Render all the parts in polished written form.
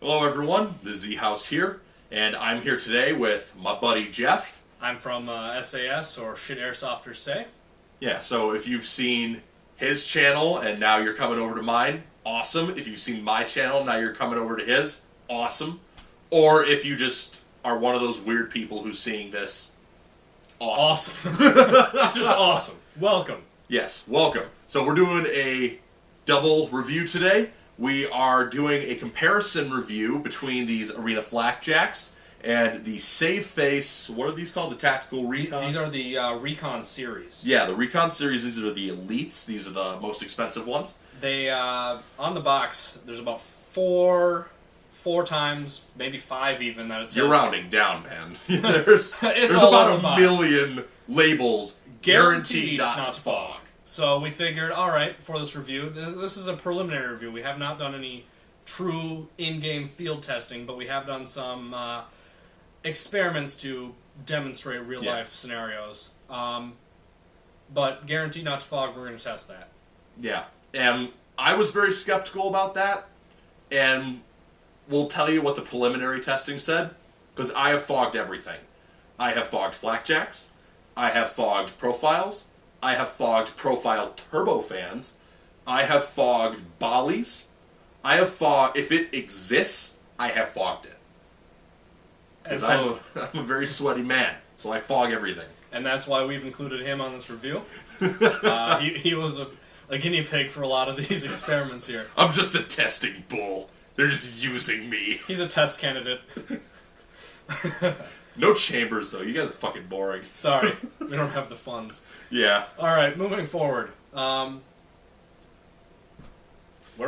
Hello everyone, the Z House here, and I'm here today with my buddy Jeff. I'm from SAS, or Shit Airsofters Say. Yeah, so if you've seen his channel and now you're coming over to mine, awesome. If you've seen my channel, now you're coming over to his, awesome. Or if you just are one of those weird people who's seeing this, awesome. It's just awesome. Welcome. Yes, welcome. So we're doing a double review today. We are doing a comparison review between these Arena Flakjacks and the Phace. What are these called? The Tactical Recon? These are the Recon series. Yeah, the Recon series. These are the elites. These are the most expensive ones. They, on the box, there's about four times, maybe five even, that it says. You're rounding down, man. there's all about on the a box. million labels guaranteed not to fog. So we figured, alright, for this review, this is a preliminary review. We have not done any true in-game field testing, but we have done some experiments to demonstrate real-life scenarios. But guaranteed not to fog, we're going to test that. Yeah, and I was very skeptical about that, and we'll tell you what the preliminary testing said, because I have fogged everything. I have fogged flakjacks, I have fogged profiles, I have fogged profile turbofans, I have fogged bollies, I have fogged, if it exists, I have fogged it. Because I'm a very sweaty man, so I fog everything. And that's why we've included him on this review. He was a guinea pig for a lot of these experiments here. I'm just a testing bull. They're just using me. He's a test candidate. No chambers, though. You guys are fucking boring. Sorry, we don't have the funds. Yeah. Alright, moving forward. Where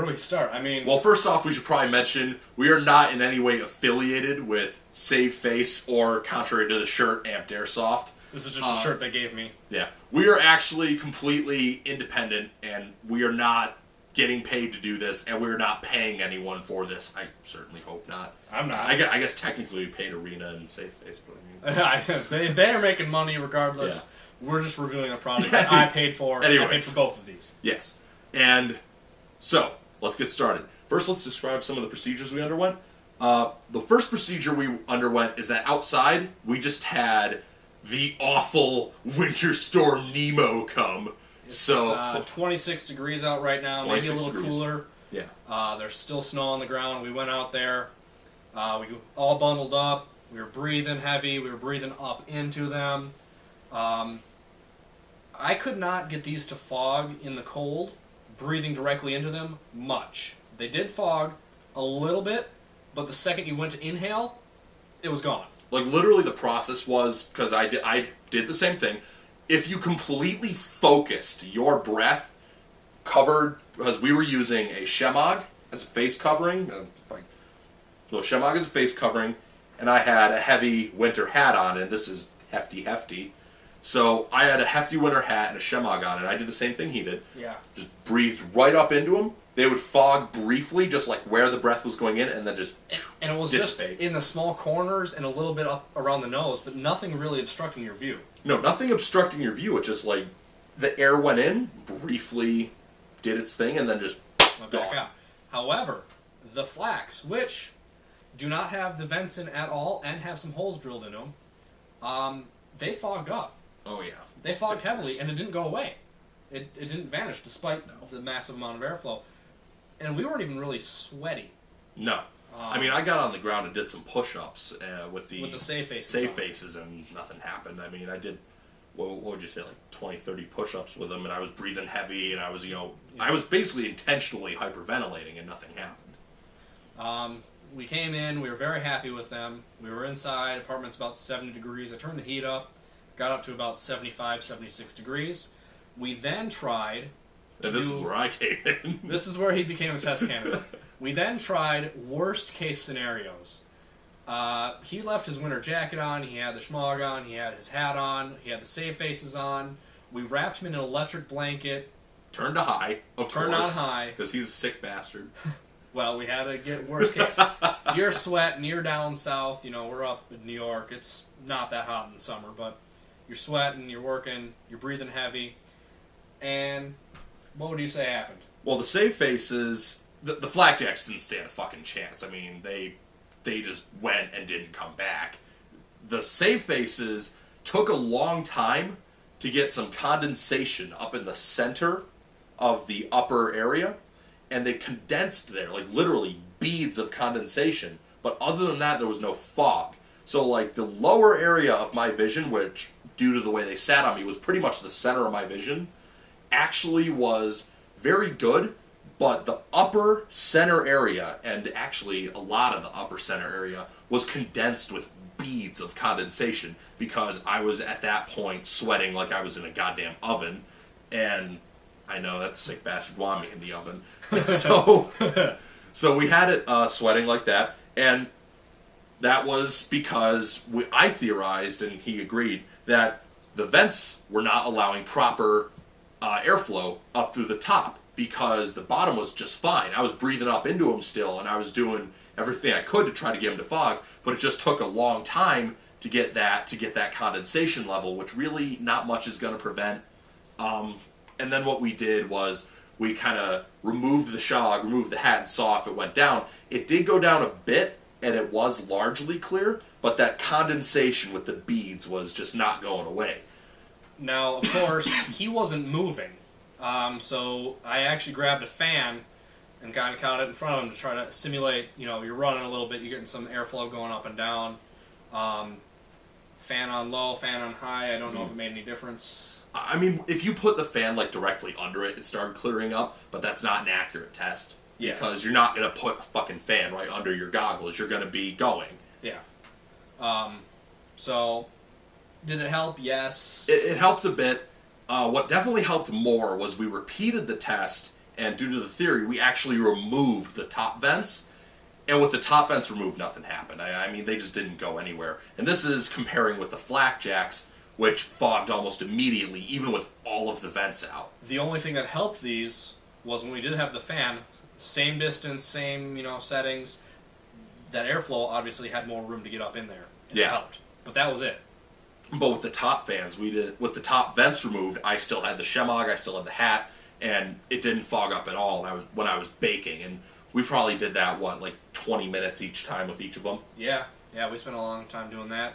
do we start? I mean... Well, first off, we should probably mention we are not in any way affiliated with Phace or, contrary to the shirt, Amped Airsoft. This is just a shirt they gave me. Yeah. We are actually completely independent, and we are not getting paid to do this, and we're not paying anyone for this. I certainly hope not. I'm not. I guess technically we paid Arena and Phace, but I mean... they are making money regardless. Yeah. We're just reviewing a product that I paid for. Anyways. I paid for both of these. Yes. And so, let's get started. First, let's describe some of the procedures we underwent. The first procedure we underwent is that outside, we just had the awful Winter Storm Nemo come. It's 26 degrees out right now, maybe a little cooler. Yeah. There's still snow on the ground. We went out there. We all bundled up. We were breathing heavy. We were breathing up into them. I could not get these to fog in the cold, breathing directly into them, much. They did fog a little bit, but the second you went to inhale, it was gone. Like, literally the process was, because I did the same thing, if you completely focused your breath, covered, because we were using a shemagh as a face covering, so a shemagh as a face covering, and I had a heavy winter hat on, and this is hefty. So I had a hefty winter hat and a shemagh on, and I did the same thing he did. Yeah. Just breathed right up into them. They would fog briefly, just like where the breath was going in, and then just and it was dissipate. Just in the small corners and a little bit up around the nose, but nothing really obstructing your view. No, nothing obstructing your view. It just like the air went in, briefly did its thing, and then just went back out. However, the flax, which do not have the vents in at all and have some holes drilled in them, they fogged up. Oh yeah, they fogged heavily, and it didn't go away. It didn't vanish despite the massive amount of airflow. And we weren't even really sweaty. No. I mean, I got on the ground and did some push-ups with the Phaces, and nothing happened. I mean, I did, what would you say, like 20, 30 push-ups with them, and I was breathing heavy, and I was, I was basically intentionally hyperventilating, and nothing happened. We came in, we were very happy with them. We were inside, apartment's about 70 degrees. I turned the heat up, got up to about 75, 76 degrees. We then tried... And this is where I came in. This is where he became a test candidate. We then tried worst case scenarios. He left his winter jacket on, he had the schmog on, he had his hat on, he had the Phaces on. We wrapped him in an electric blanket. Turned to high, of course. Turned on high. Because he's a sick bastard. Well, we had to get worst case. You're sweating, you're down south, we're up in New York. It's not that hot in the summer, but you're sweating, you're working, you're breathing heavy. And what would you say happened? Well, the Phaces the Flakjacks didn't stand a fucking chance. I mean, they just went and didn't come back. The Safe Faces took a long time to get some condensation up in the center of the upper area, and they condensed there, like literally beads of condensation. But other than that, there was no fog. So like the lower area of my vision, which due to the way they sat on me was pretty much the center of my vision, actually was very good. But the upper center area, and actually a lot of the upper center area, was condensed with beads of condensation because I was at that point sweating like I was in a goddamn oven. And I know that sick bastard wanted me in the oven. So we had it sweating like that. And that was because I theorized, and he agreed, that the vents were not allowing proper airflow up through the top because the bottom was just fine. I was breathing up into them still, and I was doing everything I could to try to get them to fog, but it just took a long time to get that condensation level, which really not much is going to prevent. And then what we did was we kind of removed the shog, removed the hat, and saw if it went down. It did go down a bit, and it was largely clear, but that condensation with the beads was just not going away. Now, of course, he wasn't moving. So I actually grabbed a fan and kind of caught it in front of him to try to simulate, you're running a little bit, you're getting some airflow going up and down. Fan on low, fan on high, I don't know if it made any difference. I mean, if you put the fan like directly under it, it started clearing up, but that's not an accurate test. Yes. Because you're not going to put a fucking fan right under your goggles. You're going to be going. Yeah. So, did it help? Yes. It helped a bit. What definitely helped more was we repeated the test, and due to the theory, we actually removed the top vents. And with the top vents removed, nothing happened. I mean, they just didn't go anywhere. And this is comparing with the Flakjacks, which fogged almost immediately, even with all of the vents out. The only thing that helped these was when we did have the fan, same distance, same, settings, that airflow obviously had more room to get up in there. And it helped. But that was it. But with the top fans, with the top vents removed, I still had the shemagh, I still had the hat, and it didn't fog up at all when I was baking. And we probably did that, 20 minutes each time with each of them? Yeah, we spent a long time doing that.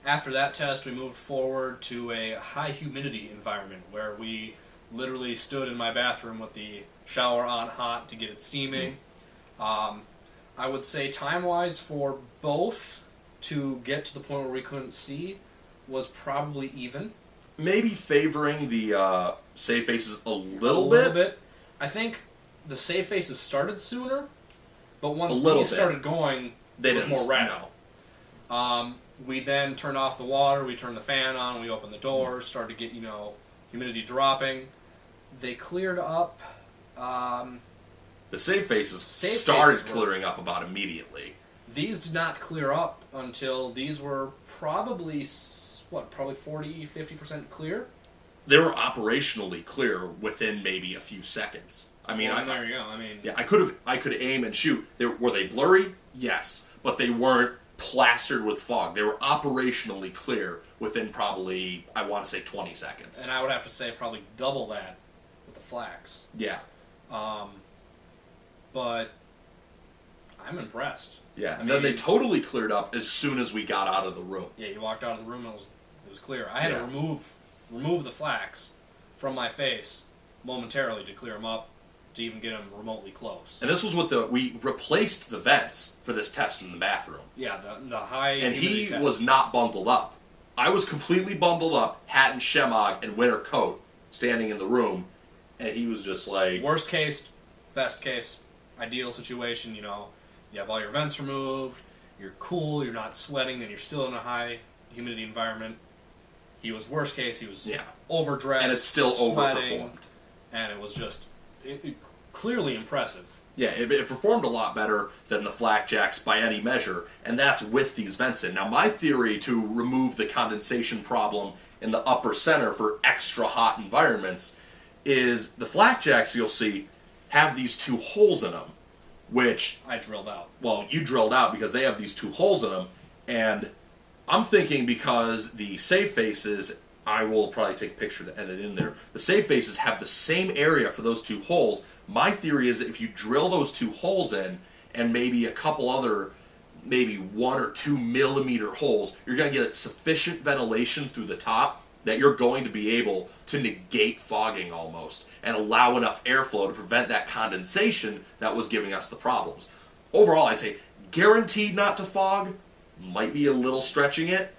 After that test, we moved forward to a high humidity environment where we literally stood in my bathroom with the shower on hot to get it steaming. I would say time-wise for both to get to the point where we couldn't see was probably even. Maybe favoring the Safe Faces a little bit. I think the Safe Faces started sooner, but once these started going, it was more rapid. We then turned off the water, we turned the fan on, we opened the doors, started to get, humidity dropping. They cleared up. The Safe Faces started clearing up about immediately. These did not clear up until these were probably 40-50% clear? They were operationally clear within maybe a few seconds. I mean, there you go. Yeah, I could aim and shoot. Were they blurry? Yes, but they weren't plastered with fog. They were operationally clear within probably, I want to say, 20 seconds. And I would have to say probably double that with the Flax. Yeah. But I'm impressed. Yeah, and then they totally cleared up as soon as we got out of the room. Yeah, you walked out of the room and it was clear. I had to remove the Flax from my face momentarily to clear them up, to even get them remotely close. And this was we replaced the vents for this test in the bathroom. Yeah, the high. And he was not bundled up. I was completely bundled up, hat and shemagh and winter coat, standing in the room, and he was just like... Worst case, best case, ideal situation, you have all your vents removed, you're cool, you're not sweating, then you're still in a high humidity environment. He was worst case, he was overdressed, and it's still sweating, overperformed. And it was just clearly impressive. Yeah, it performed a lot better than the Flakjacks by any measure, and that's with these vents in. Now, my theory to remove the condensation problem in the upper center for extra hot environments is the Flakjacks, you'll see, have these two holes in them, which... I drilled out. Well, you drilled out because they have these two holes in them, and I'm thinking because the Safe Faces I will probably take a picture to edit in there. The save faces have the same area for those 2 holes. My theory is that if you drill those 2 holes in, and maybe a couple other, maybe 1 or 2 millimeter holes, you're going to get sufficient ventilation through the top that you're going to be able to negate fogging almost and allow enough airflow to prevent that condensation that was giving us the problems. Overall, I'd say guaranteed not to fog, might be a little stretching it,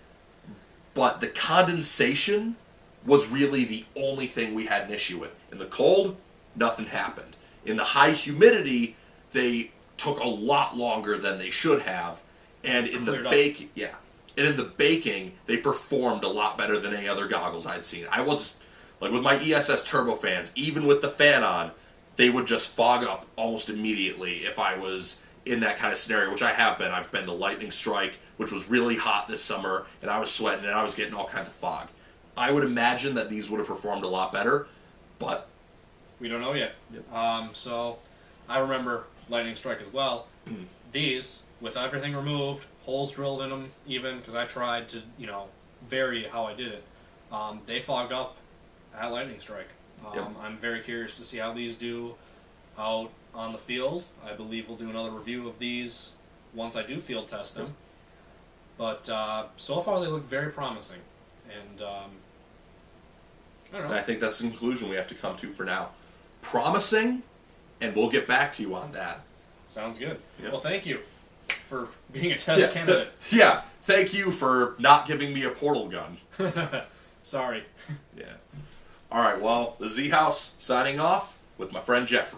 but the condensation was really the only thing we had an issue with. In the cold, nothing happened. In the high humidity, they took a lot longer than they should have, and in the baking, and in the baking, they performed a lot better than any other goggles I'd seen. I was like with my ESS turbofans, even with the fan on, they would just fog up almost immediately if I was in that kind of scenario, which I have been. I've been the lightning strike, which was really hot this summer, and I was sweating and I was getting all kinds of fog. I would imagine that these would have performed a lot better, but we don't know yet. Yep. So I remember lightning strike as well. These, with everything removed, holes drilled in them, even because I tried to, vary how I did it. They fogged up at lightning strike. Yep. I'm very curious to see how these do out on the field. I believe we'll do another review of these once I do field test them. But so far they look very promising, and I don't know. And I think that's the conclusion we have to come to for now. Promising, and we'll get back to you on that. Sounds good. Yep. Well, thank you for being a test candidate. Thank you for not giving me a portal gun. Sorry. Yeah. All right, well, the Z House signing off with my friend Jeffrey.